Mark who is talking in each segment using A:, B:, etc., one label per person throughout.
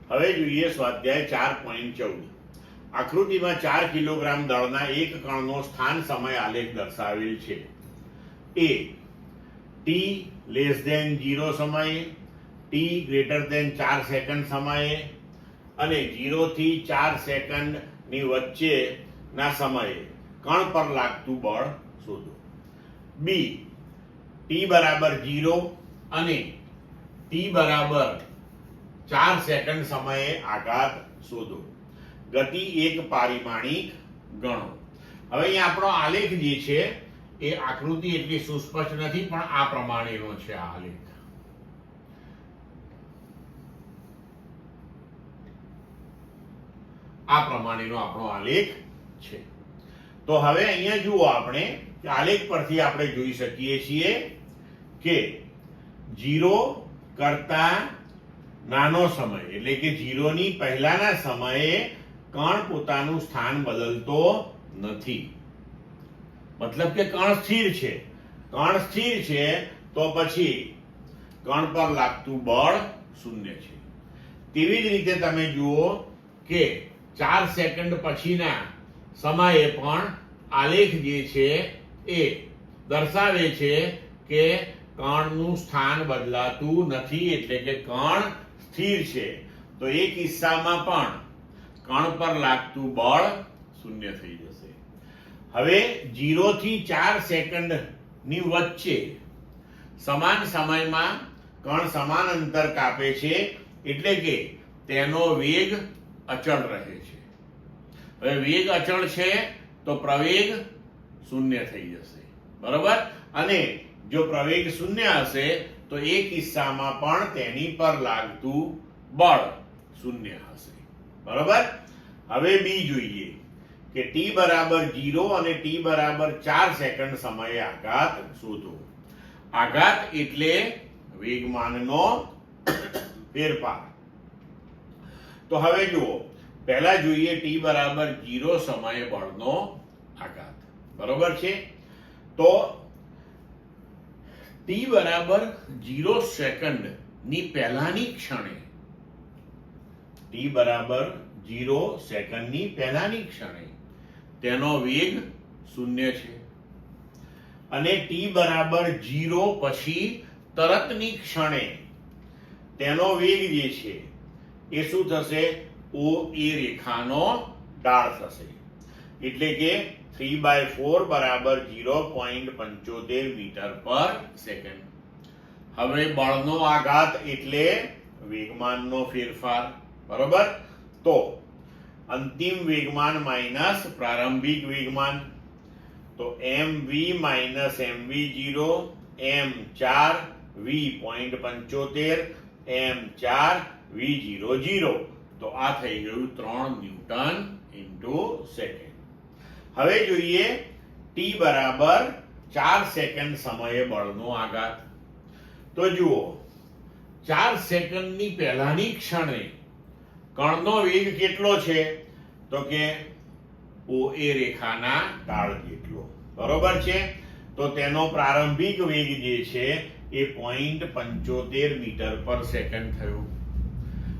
A: હવે જોઈએ સ્વાધ્યાય 4.14. આકૃતિમાં 4 કિલોગ્રામ દળના એક કણનો સ્થાન સમય આલેખ દર્શાવેલ છે. એ t<0 સમયે, t greater than 4 સેકન્ડ સમયે અને 0 થી 4 સેકન્ડની વચ્ચેના સમયે કણ પર લાગતું બળ શોધો. બી t બરાબર 0 અને t બરાબર 4 સેકન્ડ સમયે આઘાત શોધો. ગતિ એક પારિમાણિક ગણો. હવે અહીંયા આપણો આલેખ જે છે એ આકૃતિ એટલી સુસ્પષ્ટ નથી, પણ આ પ્રમાણેનો છે આ આલેખ. આ પ્રમાણેનો આપણો આલેખ છે. તો હવે અહીંયા જુઓ, આપણે આલેખ પરથી આપણે જોઈ શકીએ છીએ કે 0 કરતા નાનો સમય એટલે કે 0 ની પહેલાના સમયે કણ પોતાનું સ્થાન બદલતો નથી. મતલબ કે કણ સ્થિર છે. કણ સ્થિર છે તો પછી કણ પર લાગતું બળ શૂન્ય છે. તેવી જ રીતે તમે જુઓ કે 4 સેકન્ડ પછીના સમયે પણ આલેખ જે છે એ દર્શાવે છે કે કણનું સ્થાન બદલાતું નથી, એટલે કે કણ સ્થિર છે. તો એ કિસ્સામાં પણ કણ પર લાગતું બળ શૂન્ય થઈ જશે. હવે 0 થી 4 સેકન્ડની વચ્ચે સમાન સમયમાં કણ સમાન અંતર કાપે છે, એટલે કે તેનો વેગ અચળ રહે છે. હવે વેગ અચળ છે તો પ્રવેગ શૂન્ય થઈ જશે, બરોબર. અને જો પ્રવેગ શૂન્ય હશે તો એ કિસ્સામાં પણ તેની પર લાગતું બળ શૂન્ય હશે, બરોબર. હવે બી જોઈએ કે t બરાબર 0 અને t બરાબર 4 સેકન્ડ સમયે આઘાત શોધો. આઘાત એટલે વેગમાનનો ફેરફાર. તો હવે જુઓ, પહેલા જોઈએ t બરાબર 0 સમયે બળનો આઘાત, બરોબર છે. તો t બરાબર 0 સેકન્ડ ની પહેલાની ક્ષણે t બરાબર 0 સેકન્ડની પહેલાની ક્ષણે તેનો વેગ શૂન્ય છે અને t બરાબર 0 પછી તરતની ક્ષણે તેનો વેગ જે છે એ શું થશે? OA રેખાનો ઢાળ થશે. એટલે કે 3/4 બરાબર 0.75 મીટર પર સેકન્ડ. હવે બળનો આઘાત એટલે વેગમાનનો ફેરફાર, બરોબર. તો અંતિમ વેગમાન માઇનસ પ્રારંભિક વેગમાન, તો mv minus mv0 m4 v.75 m4 v00. તો આ થઈ ગયું 3 ન્યૂટન ઇન્ટુ સેકન્ડ. હવે જોઈએ t બરાબર 4 સેકન્ડ સમયે બળનો આઘાત. તો જુઓ, 4 સેકન્ડની પહેલાની ક્ષણે કણનો વેગ કેટલો છે? તો કે OA રેખાના ઢાળ જેટલો, બરોબર છે. તો તેનો પ્રારંભિક વેગ જે છે એ 0.75 મીટર પર સેકન્ડ થયો.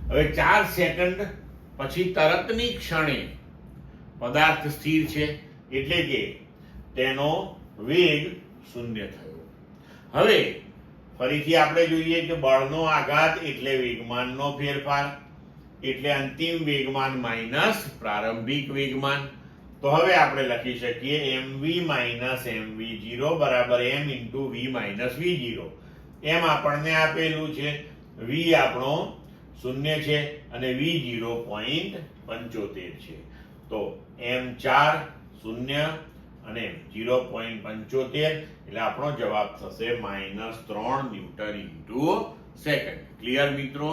A: હવે 4 સેકન્ડ પછી તરતની ક્ષણે પદાર્થ સ્થિર છે, એટલે કે તેનો વેગ શૂન્ય થયો. હવે ફરીથી આપણે જોઈએ કે બળનો આઘાત એટલે વેગમાનનો ફેરફાર, એટલે અંતિમ વેગમાન માઇનસ પ્રારંભિક વેગમાન. તો હવે આપણે લખી શકીએ mv માઇનસ mv0 બરાબર m into v minus v0. એમ આપણને આપેલું છે, v આપણો શૂન્ય છે અને v 0.75 છે. તો m4 શૂન્ય અને 0.75 એટલે આપણો જવાબ થશે -3 ન્યૂટન ઇન્ટુ સેકન્ડ. ક્લિયર મિત્રો?